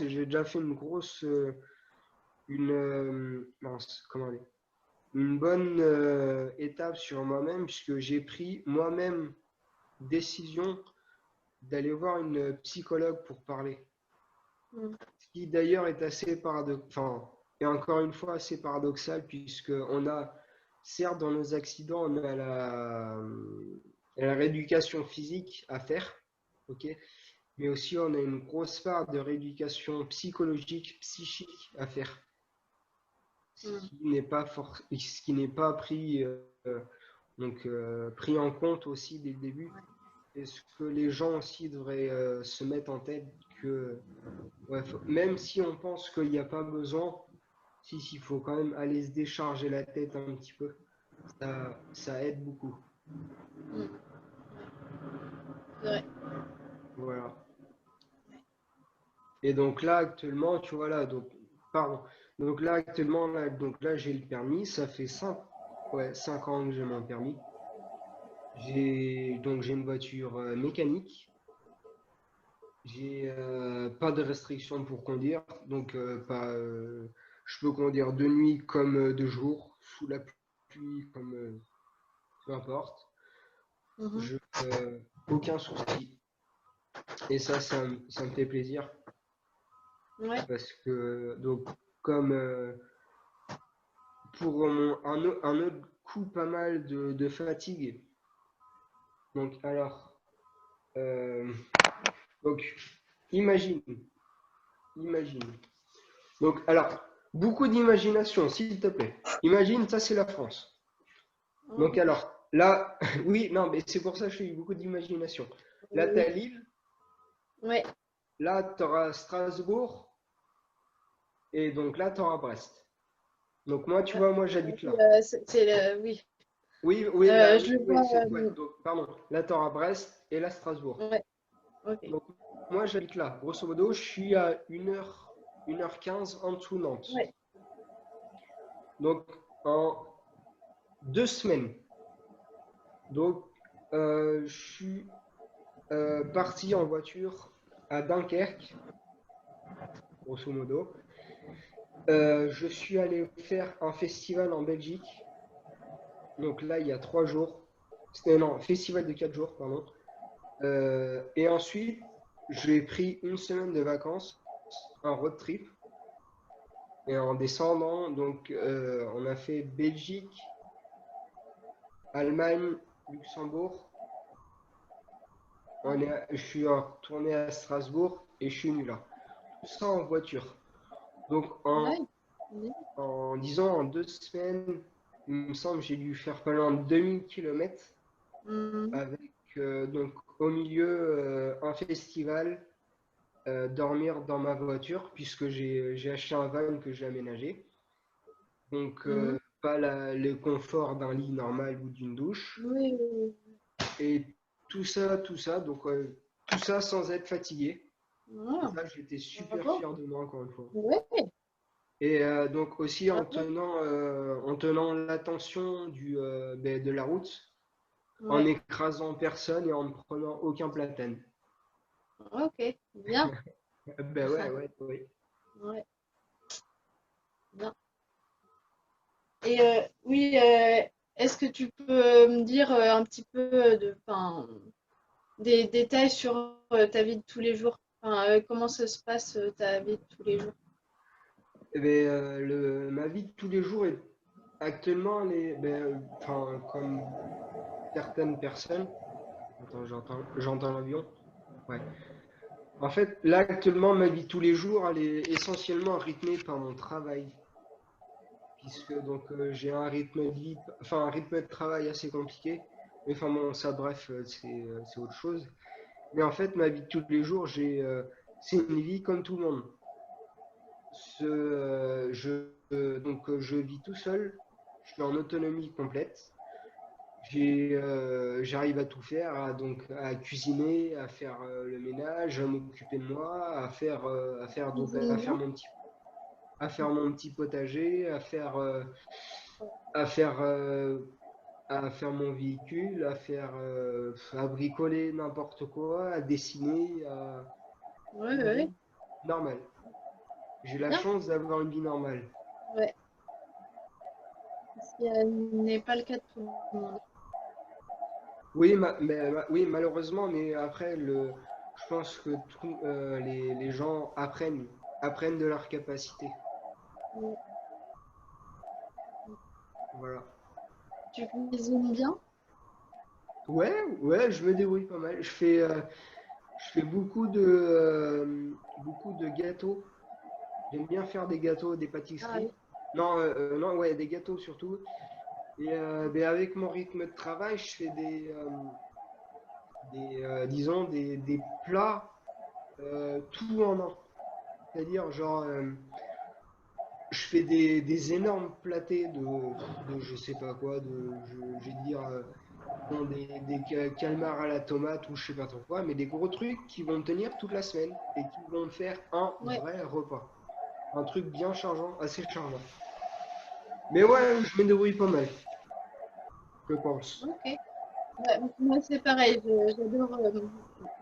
et j'ai déjà fait une grosse, mince, comment dire, une bonne étape sur moi-même, puisque j'ai pris moi-même décision d'aller voir une psychologue pour parler. Mm. Ce qui d'ailleurs est assez paradoxal, enfin, et encore une fois assez paradoxal, puisque on a, certes, dans nos accidents, on a la rééducation physique à faire, ok, mais aussi on a une grosse part de rééducation psychologique, psychique à faire, Mm. ce qui n'est pas pris, pris en compte aussi dès le début. Est-ce que les gens aussi devraient se mettre en tête que ouais, même si on pense qu'il n'y a pas besoin, si, il faut quand même aller se décharger la tête un petit peu. Ça aide beaucoup. Mm. C'est vrai. Voilà. Et donc là, actuellement, tu vois là, donc, pardon. Donc là, actuellement, là, donc là, j'ai le permis. Ça fait 5 ans que j'ai mon permis. J'ai une voiture mécanique. J'ai pas de restriction pour conduire. Donc, je peux conduire de nuit comme de jour, sous la pluie comme peu importe. Mhm. Je, aucun souci. Et ça me fait plaisir Ouais. parce que, donc, comme pour un autre coup, pas mal de fatigue. Donc, alors, euh, donc, imagine, imagine. Donc, alors, beaucoup d'imagination, s'il te plaît. Imagine, ça, c'est la France. Donc, Mhm. alors, là, oui, non, mais c'est pour ça que je fais beaucoup d'imagination. Là, tu as Oui. Lille, Ouais. là, tu auras Strasbourg, et donc là, tu auras Brest. Donc, moi, tu Ouais. vois, moi, j'habite là. Oui. Oui, oui, bah Je oui, le oui, vois. ouais, donc, pardon. Là, tu auras Brest et là, Strasbourg. Ouais. Ok. Donc, moi, j'habite là. Grosso modo, je suis à 1h15 en dessous de Nantes. Ouais. Donc, en 2 semaines. Donc, je suis parti en voiture à Dunkerque, grosso modo. Je suis allé faire un festival en Belgique. Donc là, il y a 3 jours. Non, festival de 4 jours, pardon. Et ensuite, j'ai pris une semaine de vacances, un road trip. Et en descendant, donc, on a fait Belgique, Allemagne, Luxembourg. Je suis retourné à Strasbourg et je suis venu là. Tout ça en voiture. Donc, Ouais. Bien. disons, en 2 semaines, il me semble que j'ai dû faire pas loin de 2000 km Mhm. avec, donc, au milieu, un festival, dormir dans ma voiture, puisque j'ai acheté un van que j'ai aménagé. Donc, Mhm. pas le confort d'un lit normal ou d'une douche. Oui, oui, Et tout ça, donc tout ça sans être fatigué. oui. Et Ah, ça, j'étais super bravo. fier de moi, encore une fois. Ouais. Et donc aussi Bravo. en tenant l'attention de la route, en Ouais. écrasant personne et en ne prenant aucun platane. Ok. Bien. Ben ouais, ouais, oui. Ouais. Bien. Et oui, est-ce que tu peux me dire un petit peu enfin, des détails sur ta vie de tous les jours? Enfin, comment ça se passe ta vie de tous les jours? Eh ben, ma vie de tous les jours est actuellement, enfin, comme certaines personnes. Attends, j'entends l'avion. Ouais. En fait, là, actuellement, ma vie de tous les jours, elle est essentiellement rythmée par mon travail, puisque donc j'ai un rythme de vie, enfin un rythme de travail assez compliqué. Mais enfin bon, ça, bref, c'est autre chose. Mais en fait, ma vie de tous les jours, c'est une vie comme tout le monde. Je vis tout seul, je suis en autonomie complète. J'arrive à tout faire, à cuisiner, à faire le ménage, à m'occuper de moi, Cuisine bien? à faire mon petit potager, à faire, euh, à faire mon véhicule, à bricoler n'importe quoi, à dessiner, Ouais, une ouais. vie normale. J'ai la Bien. chance d'avoir une vie normale. Ouais. Ce qui n'est pas le cas de tout le monde. Oui, oui, malheureusement, mais après, je pense que les gens apprennent de leur capacité. Ouais. Voilà. Tu cuisines bien? Ouais, ouais, je me débrouille pas mal. Je fais beaucoup de gâteaux. J'aime bien faire des gâteaux, des Ah oui. pâtisseries. Non, ouais, des gâteaux surtout. Et ben, avec mon rythme de travail, je fais disons, des plats tout en un. C'est-à-dire, genre, je fais des énormes plâtés de je sais pas quoi, je vais dire, bon, calmars à la tomate ou je sais pas trop quoi, mais des gros trucs qui vont me tenir toute la semaine et qui vont me faire un Ouais. vrai repas. Un truc bien chargeant, assez chargeant. Mais ouais, je me débrouille pas mal, je pense. Ok. Ouais, moi, c'est pareil. J'adore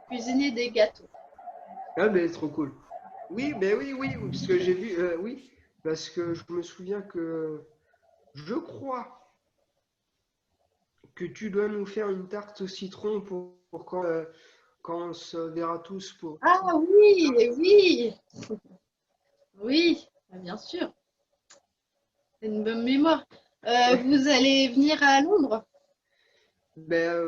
cuisiner des gâteaux. Ah, ben, trop cool. Oui, ben oui, oui, oui, parce que j'ai vu, oui, parce que je me souviens que je crois que tu dois nous faire une tarte au citron pour quand on se verra tous pour Ah oui, oui, oui, bien sûr. C'est une bonne mémoire. Ouais. Vous allez venir à Londres? Ben,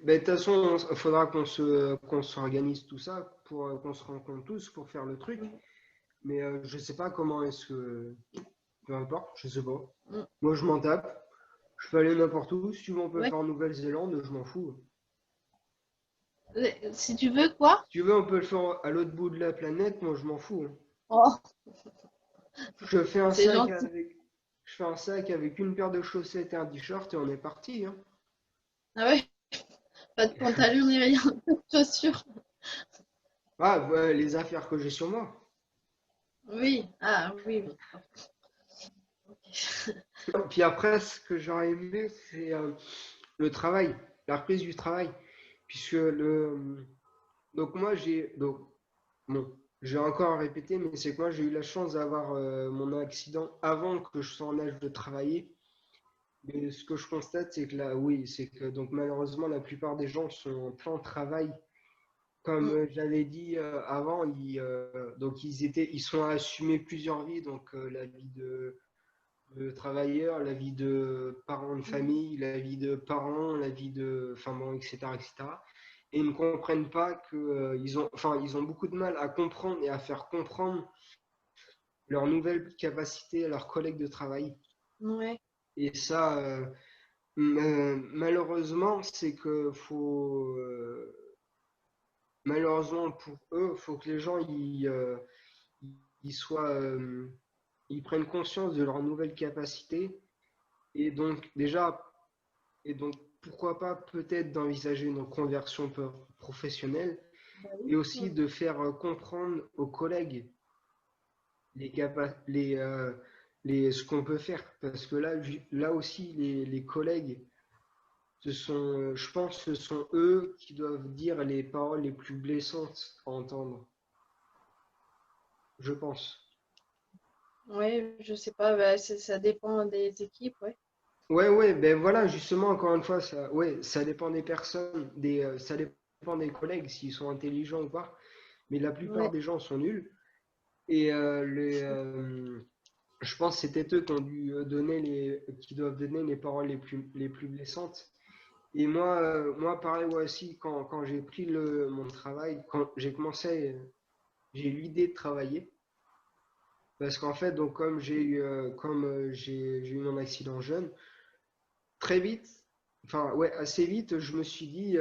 ben, de toute façon, il faudra qu'on s'organise tout ça pour qu'on se rencontre tous pour faire le truc. Mm, Mais je sais pas comment est-ce que. Peu importe, je sais pas. mm. Moi, je m'en tape. Je peux aller n'importe où. Si tu veux, on peut Ouais. faire en Nouvelle-Zélande, je m'en fous. Si tu veux quoi? Si tu veux, on peut le faire à l'autre bout de la planète. Moi, je m'en fous, hein. Oh, Je fais un c'est sac gentil. avec. Je fais un sac avec une paire de chaussettes et un t-shirt et on est parti, hein. Ah ouais, pas de pantalon ni rien, pas de chaussures. Ah, ouais, les affaires que j'ai sur moi. Oui, ah oui, oui. Ok. Puis après, ce que j'aurais aimé, c'est le travail, la reprise du travail. Puisque donc moi, bon, j'ai encore répété, mais c'est que moi, j'ai eu la chance d'avoir mon accident avant que je sois en âge de travailler. Mais ce que je constate, c'est que là, oui, c'est que donc malheureusement, la plupart des gens sont en plein travail. Comme Mm, j'avais dit avant, donc ils sont à assumer plusieurs vies, donc la vie de travailleur, la vie de parents de mm, famille, la vie de parents, la vie de, enfin bon, etc., etc. Et ils ne comprennent pas que ils ont beaucoup de mal à comprendre et à faire comprendre leurs nouvelles capacités à leurs collègues de travail. ouais, Et ça, malheureusement, c'est que malheureusement pour eux, faut que les gens ils soient, ils prennent conscience de leurs nouvelles capacités. Et donc déjà, et donc pourquoi pas peut-être d'envisager une conversion professionnelle bah oui. et aussi Mm. de faire comprendre aux collègues ce qu'on peut faire. Parce que là aussi, les collègues, je pense, ce sont eux qui doivent dire les paroles les plus blessantes à entendre. Je pense. Ouais, je sais pas, bah, ça dépend des équipes, ouais. Ouais, ouais, ben voilà, justement, encore une fois, ouais, ça dépend des personnes, ça dépend des collègues, s'ils sont intelligents ou pas. Mais la plupart Ouais, des gens sont nuls. Et je pense que c'était eux qui ont dû qui doivent donner les paroles les plus blessantes. Et moi, pareil, ouais, aussi, quand j'ai pris mon travail, quand j'ai commencé, j'ai eu l'idée de travailler. Parce qu'en fait, donc, j'ai eu mon accident jeune, très vite, enfin, ouais, assez vite, je me suis dit,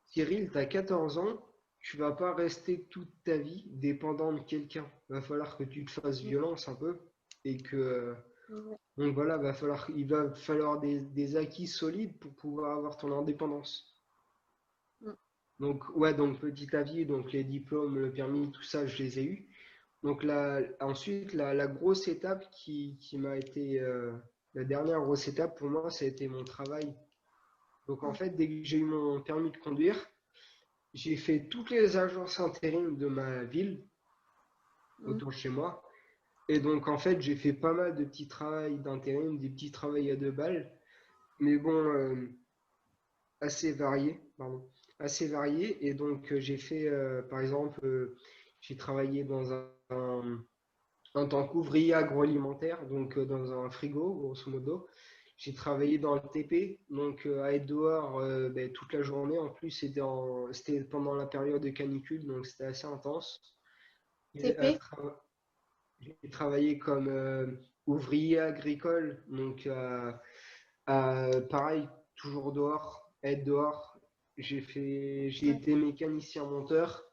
Cyril, tu as 14 ans, tu vas pas rester toute ta vie dépendant de quelqu'un. Va falloir que tu te fasses mm, violence un peu et que ouais, donc voilà, il va falloir des acquis solides pour pouvoir avoir ton indépendance. mm, Donc ouais, donc petit à petit, donc les diplômes, le permis, tout ça, je les ai eus. Donc ensuite, la grosse étape qui m'a été la dernière grosse étape pour moi, ça a été mon travail. Donc en mm. fait, dès que j'ai eu mon permis de conduire, j'ai fait toutes les agences intérim de ma ville. autour de chez moi. Et donc, en fait, j'ai fait pas mal de petits travails d'intérim, des petits travails à 2 balles, mais bon, assez variés, pardon, assez variés. Et donc, j'ai fait, par exemple, j'ai travaillé en tant qu'ouvrier agroalimentaire, donc dans un frigo, grosso modo. J'ai travaillé dans le TP, donc à être dehors ben, toute la journée. En plus, c'était pendant la période de canicule, donc c'était assez intense. Et TP? j'ai travaillé comme ouvrier agricole, donc pareil, toujours dehors, être dehors. J'ai Ouais. été mécanicien monteur,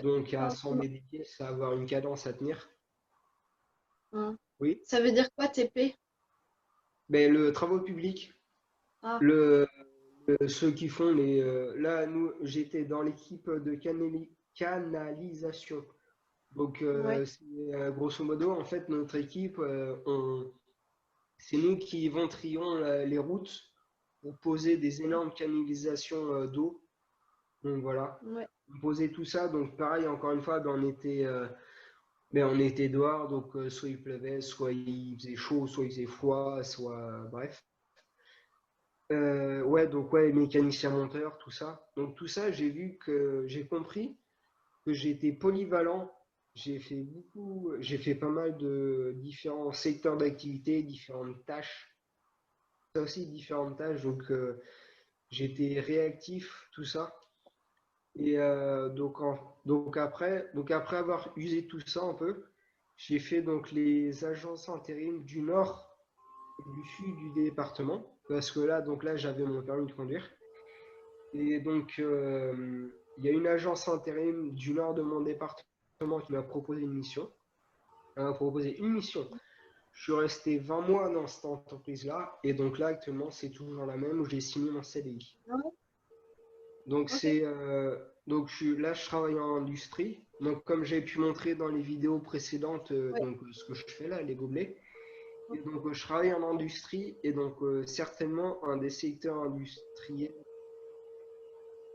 donc à Pardon. assembler des pièces, à avoir une cadence à tenir. Hein. Oui, Ça veut dire quoi TP? mais le travaux public, Ah, le, ceux qui font les. Là, nous, j'étais dans l'équipe de canalisation. Donc, ouais. grosso modo, en fait, notre équipe, c'est nous qui inventrions les routes pour poser des énormes canalisations d'eau. Donc voilà, Ouais. on posait tout ça. Donc pareil, encore une fois, ben, on était dehors. Donc soit il pleuvait, soit il faisait chaud, soit il faisait froid, soit bref. Ouais, donc ouais, mécanicien monteur, tout ça. Donc tout ça, j'ai compris que j'étais polyvalent. J'ai fait pas mal de différents secteurs d'activité, différentes tâches. Ça aussi, différentes tâches. Donc j'étais réactif, tout ça. Et donc après avoir usé tout ça un peu, j'ai fait donc les agences intérim du nord et du sud du département. Parce que là j'avais mon permis de conduire. Et donc, il y a une agence intérim du nord de mon département qui m'a proposé une mission. Elle m'a proposé une mission. Je suis resté 20 mois dans cette entreprise-là. Et donc là, actuellement, c'est toujours la même où j'ai signé mon CDI. Ah ouais. Donc, Ok. là, je travaille en industrie. Donc, comme j'ai pu montrer dans les vidéos précédentes, Ouais. ce que je fais là, les gobelets. Et donc, je travaille en industrie. Et donc, certainement, un des secteurs industriels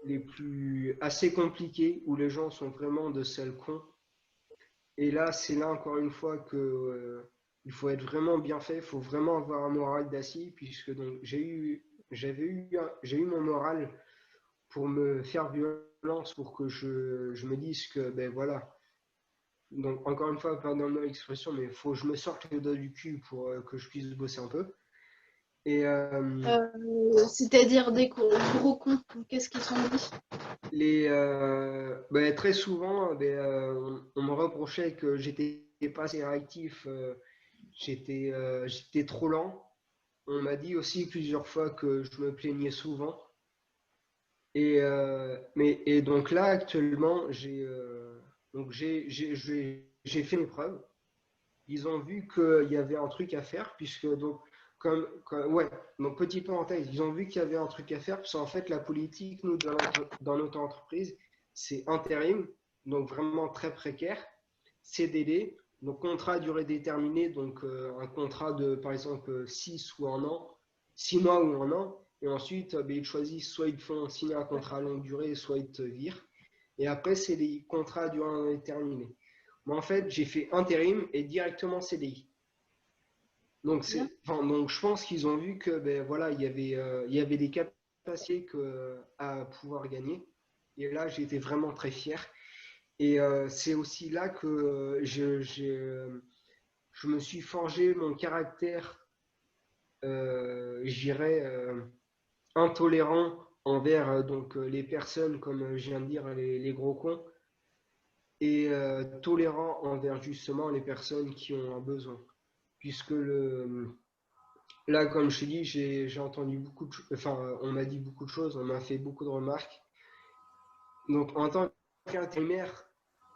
les plus assez compliqués où les gens sont vraiment de sales cons. Et là, c'est là encore une fois que il faut être vraiment bien fait, il faut vraiment avoir un moral d'acier, puisque donc j'ai eu mon moral pour me faire violence, pour que je me dise que ben voilà. Donc encore une fois, pardonne-moi l'expression, mais il faut que je me sorte le doigt du cul pour que je puisse bosser un peu. Et C'est-à-dire des gros cons. Qu'est-ce qu'ils sont dit? ben, très souvent, ben, on me reprochait que j'étais pas assez réactif, j'étais trop lent. On m'a dit aussi plusieurs fois que je me plaignais souvent. Et donc là, actuellement, j'ai fait mes preuves. Ils ont vu qu'il y avait un truc à faire, puisque donc, ouais, donc petite parenthèse, ils ont vu qu'il y avait un truc à faire, parce qu'en fait, la politique, nous, dans notre entreprise, c'est intérim, donc vraiment très précaire, CDD, donc contrat à durée déterminée, donc un contrat de, par exemple, 6 ou un an, 6 mois ou un an, et ensuite, ben, ils choisissent, soit ils te font signer un contrat à longue durée, soit ils te virent, et après, c'est les contrats à durée indéterminée. Moi, en fait, j'ai fait intérim et directement CDI. Bien. Donc je pense qu'ils ont vu que ben, voilà, il y avait des capacités à pouvoir gagner. Et là, j'étais vraiment très fier. Et c'est aussi là que je me suis forgé mon caractère, j'irais, intolérant envers les personnes, comme je viens de dire, les gros cons, et tolérant envers justement les personnes qui ont un besoin. Puisque là, comme je te dis, j'ai entendu enfin, on m'a dit beaucoup de choses, on m'a fait beaucoup de remarques. Donc, en tant qu'intérimaire,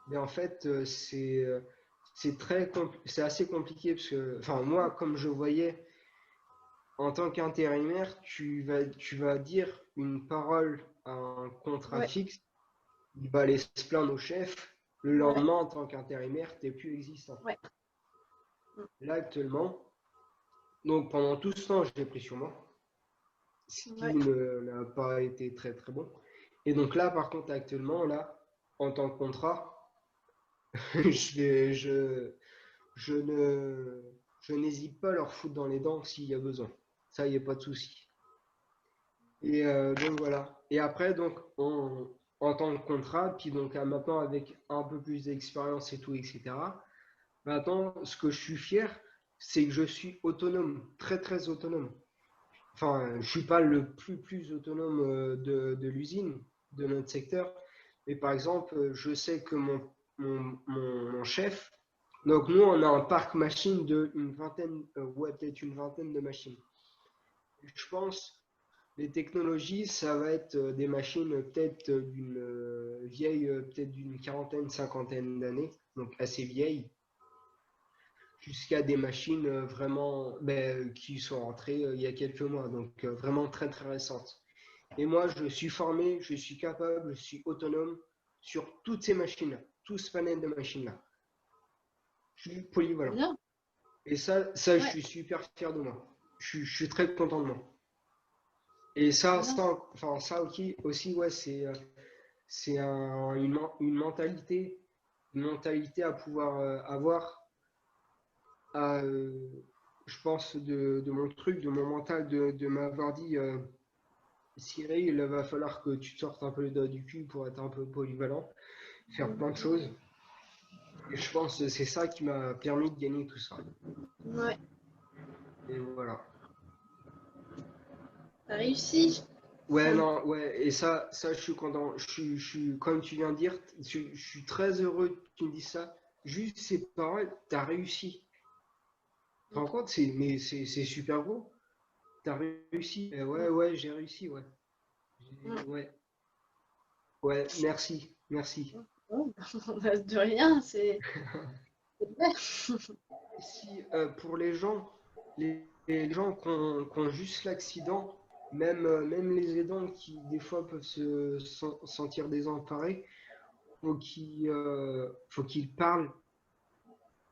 mais en fait, c'est assez compliqué parce que, enfin, moi, comme je voyais, en tant qu'intérimaire, tu vas dire une parole à un contrat Ouais. fixe, il va aller se plaindre au chef. Le Ouais. lendemain, en tant qu'intérimaire, tu n'es plus existant. Ouais. Là, actuellement, donc pendant tout ce temps, je l'ai pris sur moi, ce qui Ouais. n'a pas été très très bon. Et donc là, par contre, actuellement, là, en tant que contrat, Je ne, je n'hésite pas à leur foutre dans les dents s'il y a besoin. Ça, il n'y a pas de souci. Et donc voilà. Et après, donc, en tant que contrat, puis donc maintenant avec un peu plus d'expérience et tout, etc. Maintenant, ce que je suis fier, c'est que je suis autonome, très très autonome. Enfin, je suis pas le plus autonome de l'usine, de notre secteur. Mais par exemple, je sais que mon chef, donc nous, on a un parc machine de une vingtaine, ouais, peut-être une vingtaine de machines. Je pense, les technologies, ça va être des machines peut-être d'une vieille, peut-être d'une quarantaine, cinquantaine d'années, donc assez vieilles, jusqu'à des machines vraiment qui sont rentrées il y a quelques mois, donc vraiment très très récentes. Et moi, je suis formé, je suis capable, je suis autonome sur toutes ces machines-là, tout ce panel de machines-là. Je suis polyvalent. Bien. Et ça, je Ouais, suis super fier de moi. Je suis très content de moi. Et bien. enfin, ça aussi, ouais, c'est une mentalité à pouvoir avoir, à, je pense, de mon truc, de mon mental, de m'avoir dit, Cyril, il va falloir que tu te sortes un peu les doigts du cul pour être un peu polyvalent, faire plein de choses. Et je pense que c'est ça qui m'a permis de gagner tout ça. Ouais, Et voilà. t'as réussi. Ouais, Enfin, non, ouais, et ça, je suis content. Comme tu viens de dire, je suis très heureux que tu me dises ça. Juste ces paroles, t'as réussi. Tu te rends compte, c'est super gros. T'as réussi. Ouais, ouais, j'ai réussi, ouais. Ouais, ouais, merci, merci. oh, de rien, c'est vrai. Si pour les gens qui ont juste l'accident, même les aidants qui des fois peuvent sentir désemparés, faut qu'ils parlent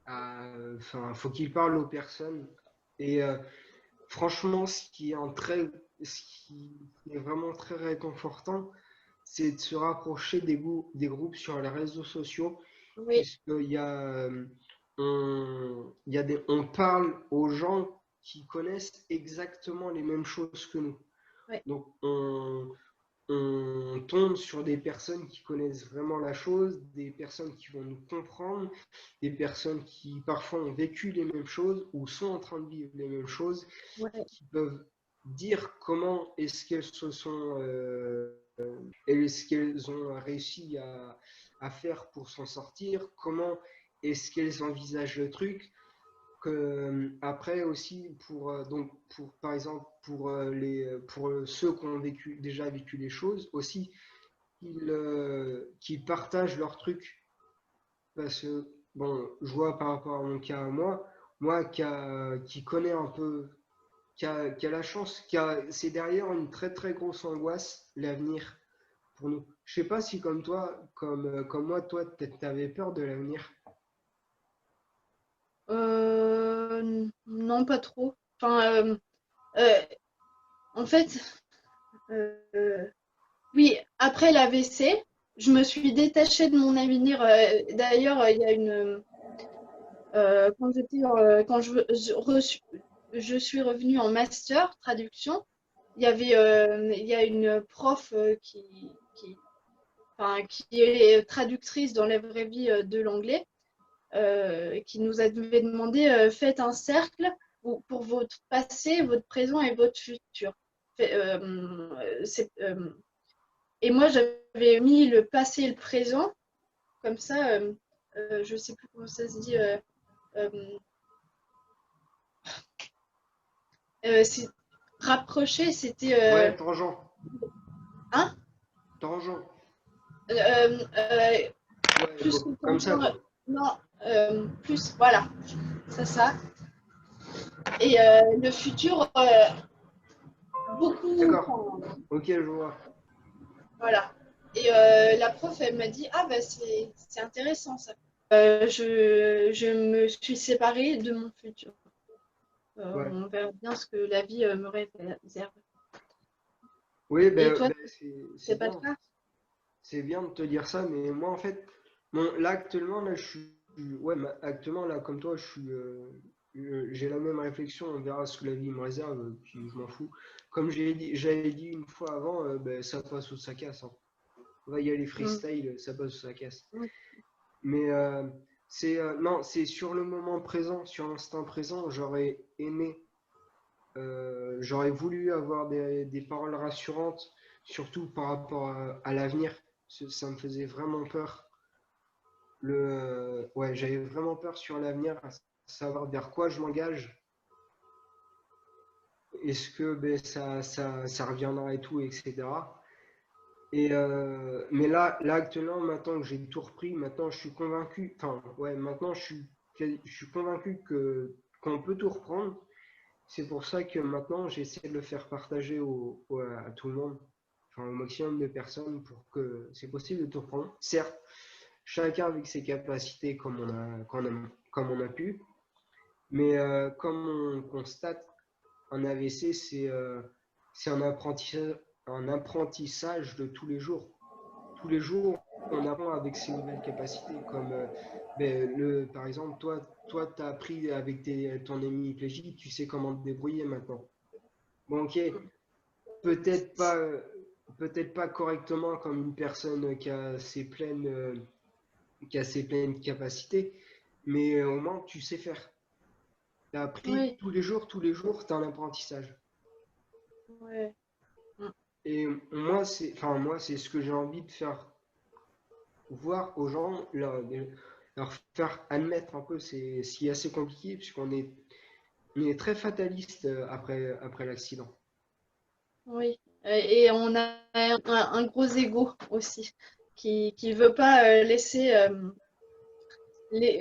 enfin, faut qu'ils parlent aux personnes. Et franchement, ce qui est vraiment très réconfortant, c'est de se rapprocher des groupes sur les réseaux sociaux, Oui, puisqu'il y a, on parle aux gens qui connaissent exactement les mêmes choses que nous. ouais, Donc, on tombe sur des personnes qui connaissent vraiment la chose, des personnes qui vont nous comprendre, des personnes qui parfois ont vécu les mêmes choses ou sont en train de vivre les mêmes choses, ouais, qui peuvent dire comment est-ce qu'elles se sont, est-ce qu'elles ont réussi à faire pour s'en sortir, comment est-ce qu'elles envisagent le truc, après aussi pour par exemple pour ceux qui ont déjà vécu les choses aussi qu'ils partagent leurs trucs parce que bon je vois par rapport à mon cas à moi qui connaît un peu qui a la chance c'est derrière une très très grosse angoisse l'avenir pour nous. Je sais pas si comme toi comme moi toi t'avais peur de l'avenir. non, pas trop. Enfin, euh, en fait, euh, oui, après l'AVC, je me suis détachée de mon avenir. D'ailleurs, il y a quand je suis revenue en master traduction, il y a une prof enfin, qui est traductrice dans la vraie vie de l'anglais, qui nous avait demandé faites un cercle pour votre passé, votre présent et votre futur. Et moi, j'avais mis le passé et le présent, comme ça, je ne sais plus comment ça se dit. Euh, c'est rapproché, c'était Ouais, tangent, hein, tangent. euh, euh, Ouais, plus que comme ça tangent, quoi. non, plus, voilà, ça. Et le futur, beaucoup, D'accord. enfin, Ok, je vois. voilà. Et la prof, elle m'a dit, ah bah c'est intéressant ça. Je me suis séparée de mon futur. Ouais. On verra bien ce que la vie me réserve. Oui, Et toi, c'est c'est pas le bien. cas? C'est bien de te dire ça, mais moi, en fait, Bon, là, actuellement, là, ouais, actuellement, là, comme toi, j'ai la même réflexion, on verra ce que la vie me réserve, puis je m'en fous. Comme j'avais dit une fois avant, ben, ça passe ou ça casse, hein. On va y aller Mm. freestyle, ça passe ou ça casse. Mm. Mais non, c'est sur le moment présent, sur l'instant présent, j'aurais voulu avoir des paroles rassurantes, surtout par rapport à l'avenir. Ça me faisait vraiment peur. Ouais, j'avais vraiment peur sur l'avenir, à savoir vers quoi je m'engage. Est-ce que ben, ça reviendra et tout, etc. Mais là, actuellement, maintenant que j'ai tout repris, maintenant je suis convaincu, enfin, ouais, maintenant je suis convaincu qu'on peut tout reprendre. C'est pour ça que maintenant j'essaie de le faire partager à tout le monde, enfin au maximum de personnes pour que c'est possible de tout reprendre. Certes, chacun avec ses capacités comme on a pu, mais comme on constate, un AVC, c'est un apprentissage de tous les jours. Tous les jours, on apprend avec ses nouvelles capacités. Comme, par exemple, toi, tu as appris avec ton hémiplégie, tu sais comment te débrouiller maintenant. Bon, ok, peut-être pas, euh, peut-être pas correctement comme une personne qui a ses pleines capacités, mais au moins tu sais faire. Tu as appris Oui, tous les jours, tu as un apprentissage. ouais. Mm. Et moi, c'est ce que j'ai envie de faire voir aux gens, leur faire admettre un peu, c'est ce qui est assez compliqué, on est très fataliste après l'accident. Oui. Et on a un gros ego aussi qui veut pas laisser les,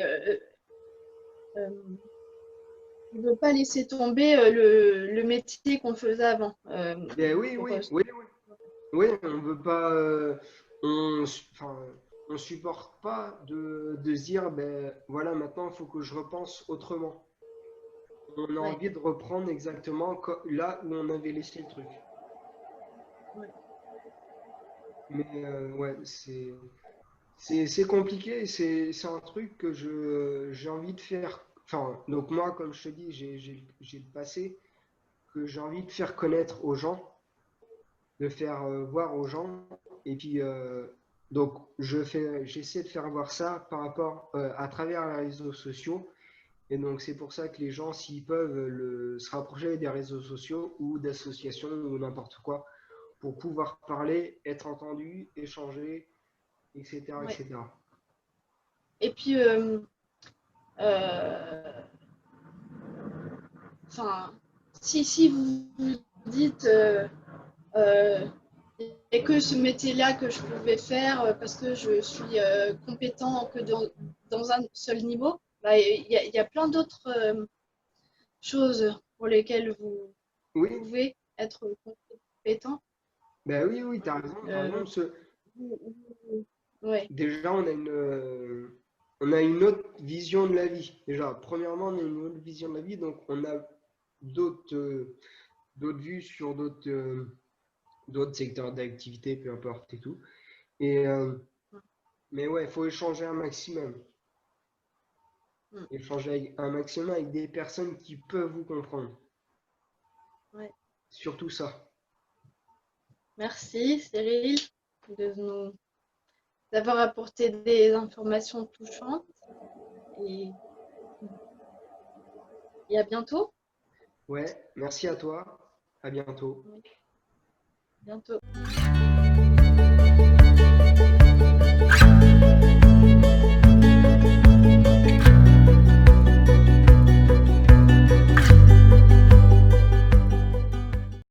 il veut pas laisser tomber le métier qu'on faisait avant. Ben oui, Pour, oui, on veut pas, enfin, on supporte pas de se dire, ben voilà, maintenant il faut que je repense autrement. On a ouais, envie de reprendre exactement là où on avait laissé le truc. ouais, Mais ouais, c'est compliqué, c'est un truc que j'ai envie de faire. Enfin, donc moi, comme je te dis, j'ai le passé que j'ai envie de faire connaître aux gens, de faire voir aux gens. Et puis, donc, j'essaie de faire voir ça par rapport à travers les réseaux sociaux. Et donc, c'est pour ça que les gens, s'ils peuvent se rapprocher des réseaux sociaux ou d'associations ou n'importe quoi, pour pouvoir parler, être entendu, échanger, etc., ouais. etc. Et puis, euh, enfin, si vous vous dites euh, il n'y a que ce métier-là que je pouvais faire parce que je suis compétent que dans un seul niveau, bah, il y a plein d'autres choses pour lesquelles vous Oui, pouvez être compétent. ben oui, oui, t'as raison. Par Euh, exemple, ouais, déjà, on a une autre vision de la vie. Déjà, premièrement, on a une autre vision de la vie, donc on a d'autres d'autres vues sur d'autres secteurs d'activité, peu importe et tout. Et, mais ouais, il faut échanger un maximum. mm, Échanger un maximum avec des personnes qui peuvent vous comprendre. ouais. Surtout ça. Merci Cyril de nous d'avoir apporté des informations touchantes et, et à bientôt. Ouais, merci à toi. À bientôt. Oui, bientôt.